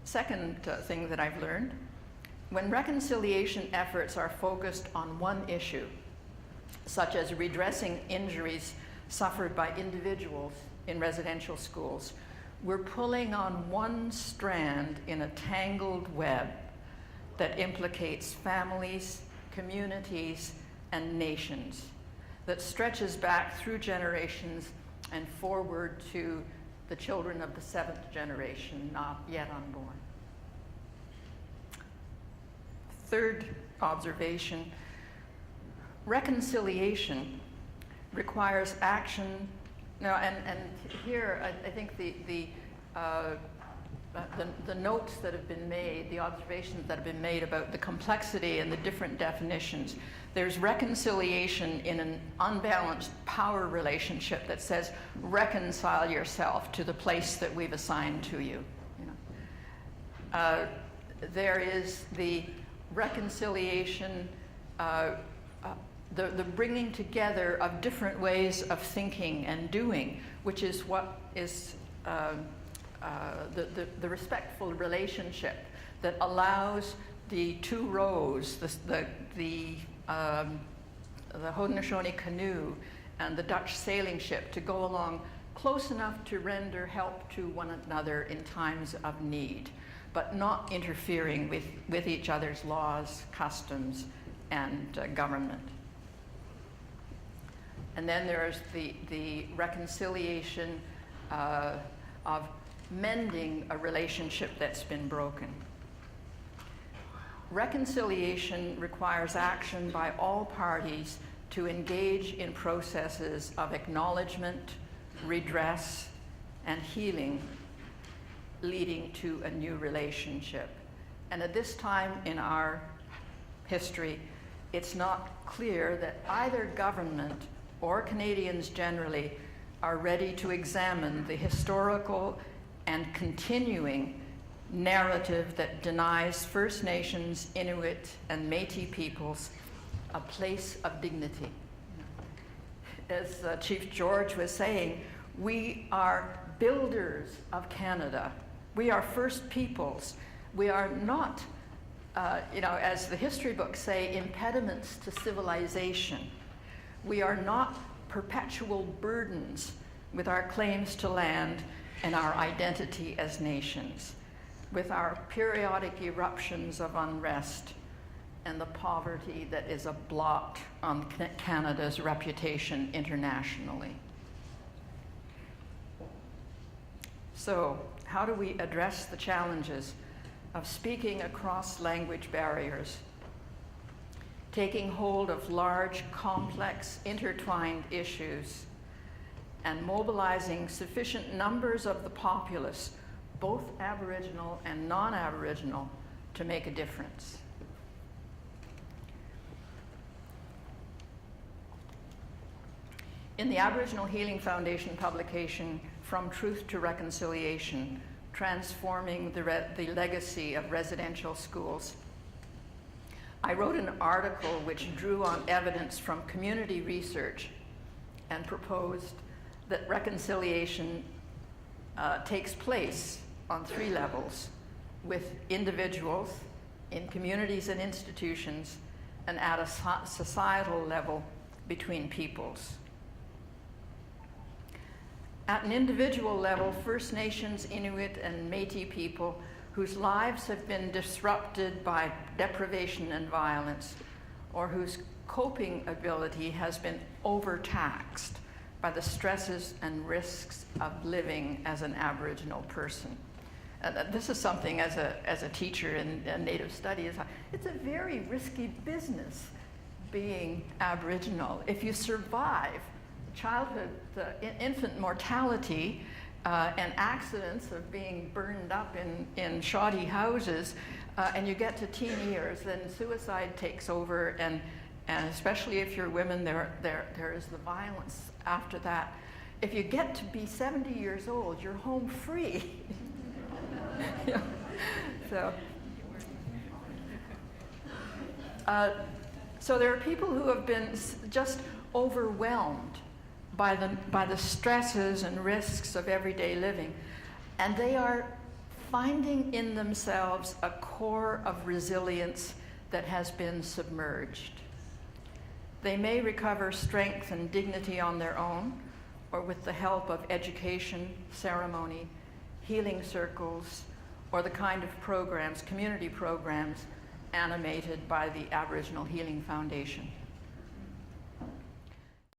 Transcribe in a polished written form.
Second thing that I've learned, when reconciliation efforts are focused on one issue, such as redressing injuries suffered by individuals in residential schools, we're pulling on one strand in a tangled web that implicates families, communities, and nations, that stretches back through generations and forward to the children of the seventh generation, not yet unborn. Third observation, reconciliation requires action. Now, and here I think the notes that have been made, the observations that have been made about the complexity and the different definitions. There's reconciliation in an unbalanced power relationship that says, reconcile yourself to the place that we've assigned to you. There is the reconciliation, the bringing together of different ways of thinking and doing, which is what is the respectful relationship that allows the two rows, the Haudenosaunee canoe and the Dutch sailing ship, to go along close enough to render help to one another in times of need, but not interfering with each other's laws, customs, and government. And then there's the reconciliation of mending a relationship that's been broken. Reconciliation requires action by all parties to engage in processes of acknowledgement, redress, and healing, leading to a new relationship. And at this time in our history, it's not clear that either government or Canadians generally are ready to examine the historical and continuing narrative that denies First Nations, Inuit, and Métis peoples a place of dignity. As Chief George was saying, we are builders of Canada. We are First Peoples. We are not, as the history books say, impediments to civilization. We are not perpetual burdens with our claims to land and our identity as nations, with our periodic eruptions of unrest and the poverty that is a blot on Canada's reputation internationally. So, how do we address the challenges of speaking across language barriers, taking hold of large, complex, intertwined issues, and mobilizing sufficient numbers of the populace, both Aboriginal and non-Aboriginal, to make a difference? In the Aboriginal Healing Foundation publication, From Truth to Reconciliation, Transforming the Legacy of Residential Schools, I wrote an article which drew on evidence from community research and proposed that reconciliation takes place on three levels: with individuals, in communities and institutions, and at a societal level between peoples. At an individual level, First Nations, Inuit, and Métis people whose lives have been disrupted by deprivation and violence, or whose coping ability has been overtaxed by the stresses and risks of living as an Aboriginal person. This is something, as a teacher in Native Studies, it's a very risky business being Aboriginal. If you survive childhood, infant mortality, and accidents of being burned up in shoddy houses, and you get to teen years, then suicide takes over, and especially if you're women, there is the violence after that. If you get to be 70 years old, you're home free. Yeah. So there are people who have been just overwhelmed by the stresses and risks of everyday living, and they are finding in themselves a core of resilience that has been submerged. They may recover strength and dignity on their own, or with the help of education, ceremony, healing circles, or the kind of programs, community programs, animated by the Aboriginal Healing Foundation.